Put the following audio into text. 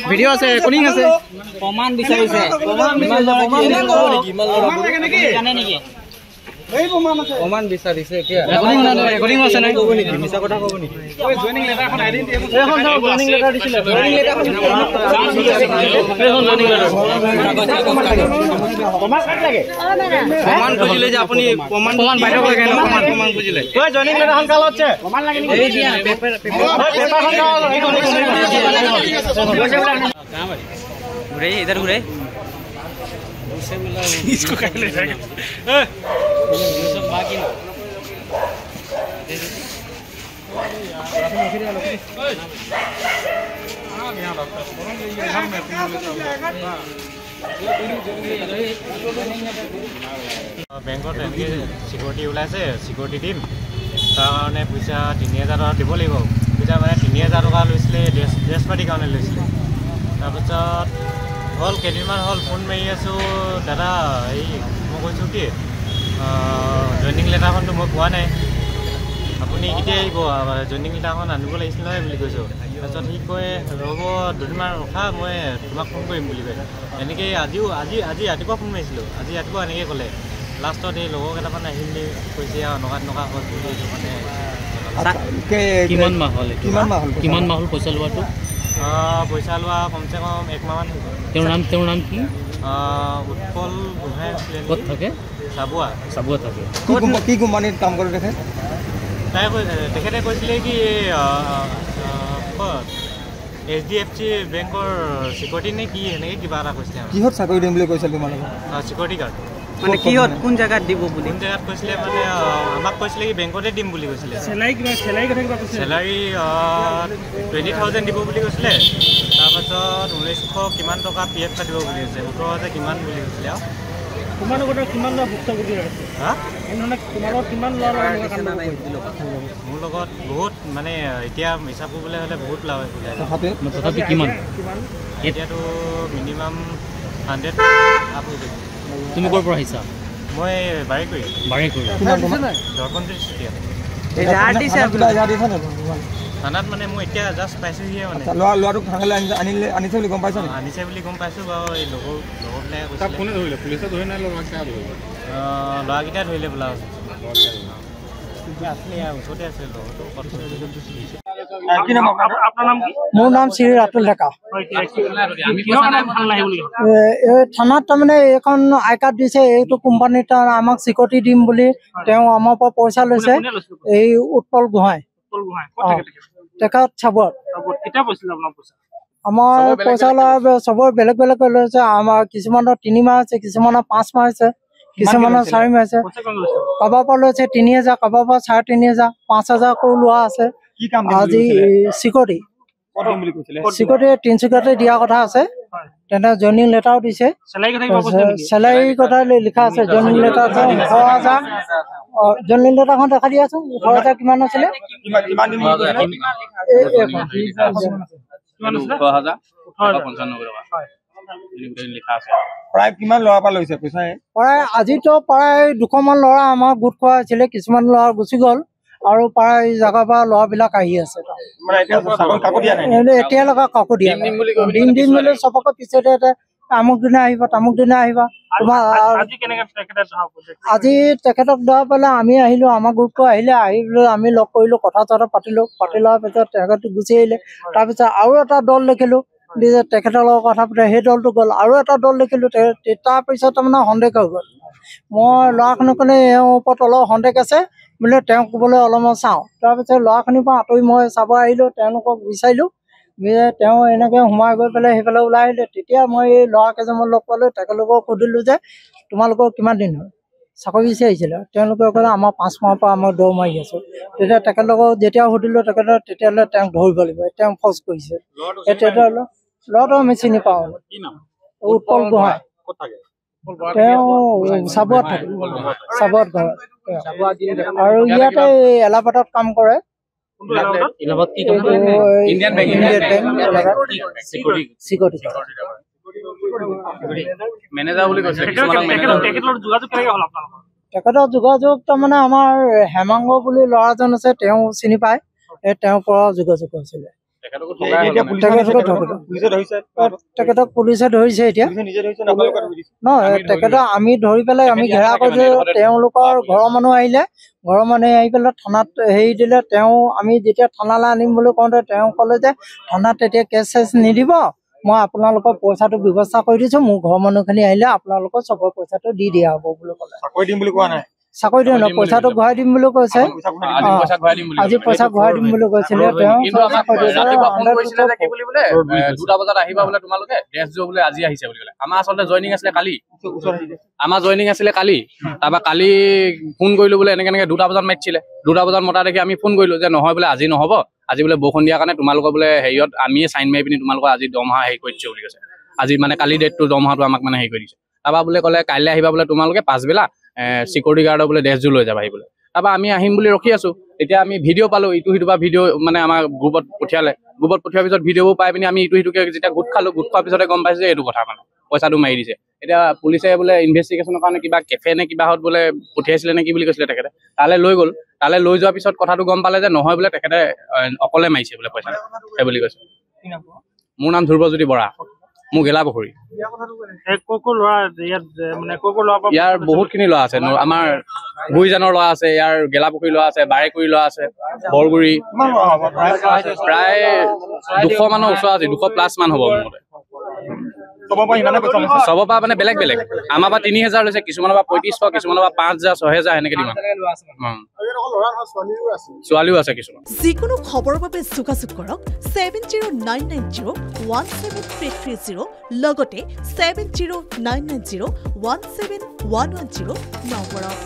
video আছে Corning আছে প্ৰমাণ বিচাৰিছে প্ৰমাণ বিচাৰিছে এতিয়া ৰেকৰ্ডিং আছে নাই ক'ব নেকি মিছা কথা ক'ব নেকি ওই জয়নিং লেটাৰখন আইডি এখন জয়নিং লেটাৰ দিছিলে জয়নিং লেটাৰখন জয়নিং লেটাৰ প্ৰমাণ কাট লাগে প্ৰমাণ বুজিলে যে আপুনি প্ৰমাণ বাইদেউ লাগে না প্ৰমাণ বুজিলে ওই জয়নিং লেটাৰখন কাল আছে প্ৰমাণ লাগে নেকি এই দিয়া পেপাৰখন কাল ঘুরে इधर घुरे इसको कह ले जाएगा ये सब बाकी ना বেংকত এনেকৈ সিকিউৰিটি ওলাইছে সিকিউৰিটি দিম তাৰ কাৰণে পইচা ৩০০০ টকা দিব লাগিব পইচা মানে ৩০০০ টকা লৈছিলে ড্ৰেছ পাৰ্টিৰ কাৰণে লৈছিলে তাৰপিছত হল কেইদিনমান হল ফোন মাৰি আছোঁ দাদা এই মই কৈছোঁ কি জইনিং লেটাৰখনটো মই পোৱা নাই আপুনি কেতিয়া আহিব জইনিং লেটাৰখন আনিব লাগিছিল নহয় বুলি কৈছোঁ তাৰপিছত সি কয় ৰ'ব দুদিনমান ৰখা মই তোমাক ফোন কৰিম বুলি কয় এনেকৈ আজি ৰাতিপুৱা ফোন মাৰিছিলোঁ আজি ৰাতিপুৱা এনেকৈ ক'লে লাষ্টত এই লগৰ কেইটামান আহিলে কৈছে নকা হ'ল বুলি মানে কিমান মাহ হ'ল পইচা লোৱাটো পইচা লোৱা কমচে কম 1 মাহমান হৈ গ'ল তেওঁৰ নাম কি উৎপল গোহাঁই আছিলে ক'ত থাকে চাবুৱা থাকে কি কোম্পানীত কাম কৰে তেখেতে কৈছিলে কি HDFC বেংকৰ সিকিউৰিটি নে কি এনেকৈ কিবা এটা কৈছিলে কিহত চাকৰি দিম বুলি কৈছিল তোমালোকক সিকিউৰিটি গাৰ্ড মানে কিহত কোন জায়গাত দিব বুলি কোন জায়গাত কৈছিলে মানে আমাক কৈছিলে কি বেংকতে দিম বুলি কৈছিলে সেলাৰি কথা কিবা কৈছিলে সেলাৰি 20,000 দিব বুলি কৈছিলে তাৰপাছত 1900 কিমান টকা PF কাটিব বুলি কৈছে 17,000 কিমান বুলি কৈছিলে আৰু তোমালোকৰ কিমান লোৱা ভুক্তভোগী আছে হা এনেনে তোমালোকৰ কিমান লোৱা মোৰ লগত বহুত মানে এতিয়া হিচাপ কৰিবলৈ হ'লে বহুত লাভ আছে তথাপি কিমান এতিয়াতো মিনিমাম 100 আপ হৈ যাব তুমি ক'ৰ পৰা আহিছা মই বাৰেকৈ দৰ্পণ ডিষ্ট্ৰিক্ট এই জাৰ্টিছে থানাত মানে মই এতিয়া জাষ্ট পাইছোঁহিয়ে মানে ল'ৰাটোক থানালৈ আনিছে বুলি গম পাইছোঁ আনিছে বুলি গম পাইছোঁ বাৰু এই লগৰবিলাকে কৈছে কোনে ধৰিলে পুলিচে ধৰি নাই ল'ৰাকেইটা ধৰিলে বোলা ওচৰতে আছে মোৰ নাম শ্ৰী ৰাতুল ডেকা থানাত তাৰমানে এইখন আই কাৰ্ড দিছে এইটো কোম্পানীত আমাক চিকিউৰিটি দিম বুলি তেওঁ আমাৰ পৰা পইচা লৈছে এই উৎপল গোহাঁই তেখেত চাবুৱাত আমাৰ পইচা লোৱা চবৰ বেলেগ বেলেগ লৈছে আমাৰ কিছুমানৰ 3 মাহ আছে কিছুমানৰ 5 মাহ আছে কিছুমানৰ 4 মাহ আছে কাৰোবাৰ পৰা লৈছে 3,000 কাৰোবাৰ পৰা 3,500 5,000 কৰি লোৱা আছে আজি চিকিউৰিটি তিনিচুকীয়াতে দিয়া কথা আছে তেনে জইনিং লেটাৰো দিছে চেলাৰী কথা লিখা আছে জইনিং লেটাৰ 18,000 জইনিং লেটাৰখন দেখা দিয়াচোন 18,000 কিমান আছিলে প্ৰায় কিমান ল'ৰা পৰা লৈছে পইচা প্ৰায় আজিতো প্ৰায় 200 মান ল'ৰা আমাৰ গোট খোৱা হৈছিলে কিছুমান ল'ৰা গুচি গ'ল আৰু প্ৰায় জেগাৰ পৰা ল'ৰাবিলাক আহি আছে এতিয়ালৈকে কাকো দিয়া দিম বুলি চবকে পিছতে আমুক দিনা আহিবা তামুক দিনা আহিবা তোমাৰ আজি তেখেতক ধৰা পেলাই আমি আহিলোঁ আমাৰ গ্ৰুপটো আহিলে আমি লগ কৰিলোঁ কথা চথা পাতি লোৱাৰ পিছত তেখেত গুচি আহিলে তাৰপিছত আৰু এটা দল দেখিলোঁ তেখেতৰ লগত কথা পাতে সেই দলটো গ'ল আৰু এটা দল দেখিলোঁ তাৰপিছত তাৰমানে সন্দেহ হৈ গ'ল মই ল'ৰাখিনিৰ কাৰণে এওঁৰ ওপৰত অলপ সন্দেহ আছে বোলে তেওঁক ক'বলৈ অলপমান চাওঁ তাৰপিছত ল'ৰাখিনিৰ পৰা আঁতৰি মই চাব আহিলোঁ তেওঁলোকক বিচাৰিলোঁ তেওঁ এনেকৈ সোমাই গৈ পেলাই সেইফালে ওলাই আহিলে তেতিয়া মই এই ল'ৰা কেইজনমান লগ পালোঁ তেখেতলোকক সুধিলোঁ যে তোমালোকৰ কিমান দিন হ'ল চাকৰি বিচাৰি আহিছিলে তেওঁলোকে ক'লে আমাৰ 5 মাহৰ পৰা আমাৰ দৌৰ মাৰি আছোঁ তেতিয়া তেখেতলোকক যেতিয়া সুধিলোঁ তেতিয়াহ'লে তেওঁক ধৰিব লাগিব তেওঁ ফৰ্চ কৰিছে তেতিয়াহ'লে ল'ৰাটো আমি চিনি পাওঁ উৎপল গোহাঁই তেওঁ চাবুৱাত থাকে চাবুৱাত ঘৰ আৰু ইয়াতে এলাহাবাদত কাম কৰে ইলাহাবাদ কি company Indian bank security manager বুলি কৈছে তেখেতৰ যোগাযোগ তাৰমানে আমাৰ হেমাংগ বুলি ল'ৰাজন আছে তেওঁ চিনি পায় তেওঁৰ পৰা যোগাযোগ হৈছিলে তেখেতক পুলিচে ধৰিছে এতিয়া নহয় তেখেতক আমি ধৰি পেলাই আমি ঘেৰা কৰিছো তেওঁলোকৰ ঘৰৰ মানুহ আহিলে ঘৰৰ মানুহে আহি পেলাই থানাত হেৰি দিলে তেওঁ আমি যেতিয়া থানালৈ আনিম বুলি কওঁতে তেওঁ ক'লে যে থানাত তেতিয়া কেছ চেছ নিদিব মই আপোনালোকৰ পইচাটো ব্যৱস্থা কৰি দিছো মোৰ ঘৰৰ মানুহখিনি আহিলে আপোনালোকৰ চবৰ পইচাটো দি দিয়া হ'ব বুলি ক'লে চাকৰি দিম বুলি কোৱা নাই চাকৰি দিম নহয় পইচাটো ঘূৰাই দিম বুলি কৈছে আজি পইচা ঘূৰাই দিম বুলি কৈছিলে তেওঁ 2টা বজাত আহিবা বোলে তোমালোকে ড্ৰেছ যোৰ বোলে আজি আহিছে বুলি ক'লে আমাৰ আচলতে জয়নিং আছিলে কালি তাৰপৰা কালি ফোন কৰিলো বোলে এনেকে 2টা বজাত মাতিছিলে 2টা বজাত মতা দেখি আমি ফোন কৰিলো যে নহয় বোলে আজি নহ'ব আজি বোলে বৰষুণ দিয়াৰ কাৰণে তোমালোকৰ বোলে হেৰিয়ত আমিয়ে চাইন মাৰি পিনি তোমালোকৰ আজি দৰমহা হেৰি কৰি দিছো বুলি কৈছে আজি মানে কালি ডেটটো দৰমহাটো আমাক মানে হেৰি কৰি দিছে তাৰপৰা বোলে ক'লে কাইলৈ আহিবা বোলে তোমালোকে পাছবেলা সিকিউৰিটি গাৰ্ডৰ বোলে ড্ৰেছযোৰ লৈ যাবা আহি বোলে তাৰপৰা আমি আহিম বুলি ৰখি আছো তেতিয়া আমি ভিডিঅ' পালো ইটো সিটো পৰা ভিডিঅ' মানে আমাৰ গ্ৰুপত পঠিয়ালে গ্ৰুপত পঠিওৱাৰ পিছত ভিডিঅ'বোৰ পাই পিনি আমি ইটো সিটোকে যেতিয়া গোট খালো গোট খোৱাৰ পিছতে গম পাইছো যে এইটো কথা মানে পইচাটো মাৰি দিছে এতিয়া পুলিচে বোলে ইনভেষ্টিগেশ্যনৰ কাৰণে কিবা কেফে নে কিবাহত বোলে পঠিয়াইছিলে নে কি বুলি কৈছিলে তেখেতে তালৈ লৈ গ'ল তালৈ লৈ যোৱাৰ পিছত কথাটো গম পালে যে নহয় বোলে তেখেতে অকলে মাৰিছে বোলে পইচা সেই বুলি কৈছে মোৰ নাম ধ্ৰুৱজ্যোতি বৰা মোৰ গেলাপুখুৰী ইয়াৰ বহুতখিনি ল'ৰা আছে আমাৰ গুৰিজানৰ ল'ৰা আছে ইয়াৰ গেলাপুখুৰী ল'ৰা আছে বাৰেকুৰি ল'ৰা আছে বৰগুৰি প্ৰায় 200 মানৰ ওচৰা আছে 200+ মান হ'ব মোৰ মতে চবৰ পৰা মানে বেলেগ বেলেগ আমাৰ পৰা 3000 লৈছে কিছুমানৰ পৰা 3500 কিছুমানৰ পৰা 5000 6000 এনেকে দিম ছোৱালীও আছে কিছুমান যিকোনো খবৰৰ বাবে যোগাযোগ কৰক 7099017330 লগতে 7099017110 নম্বৰত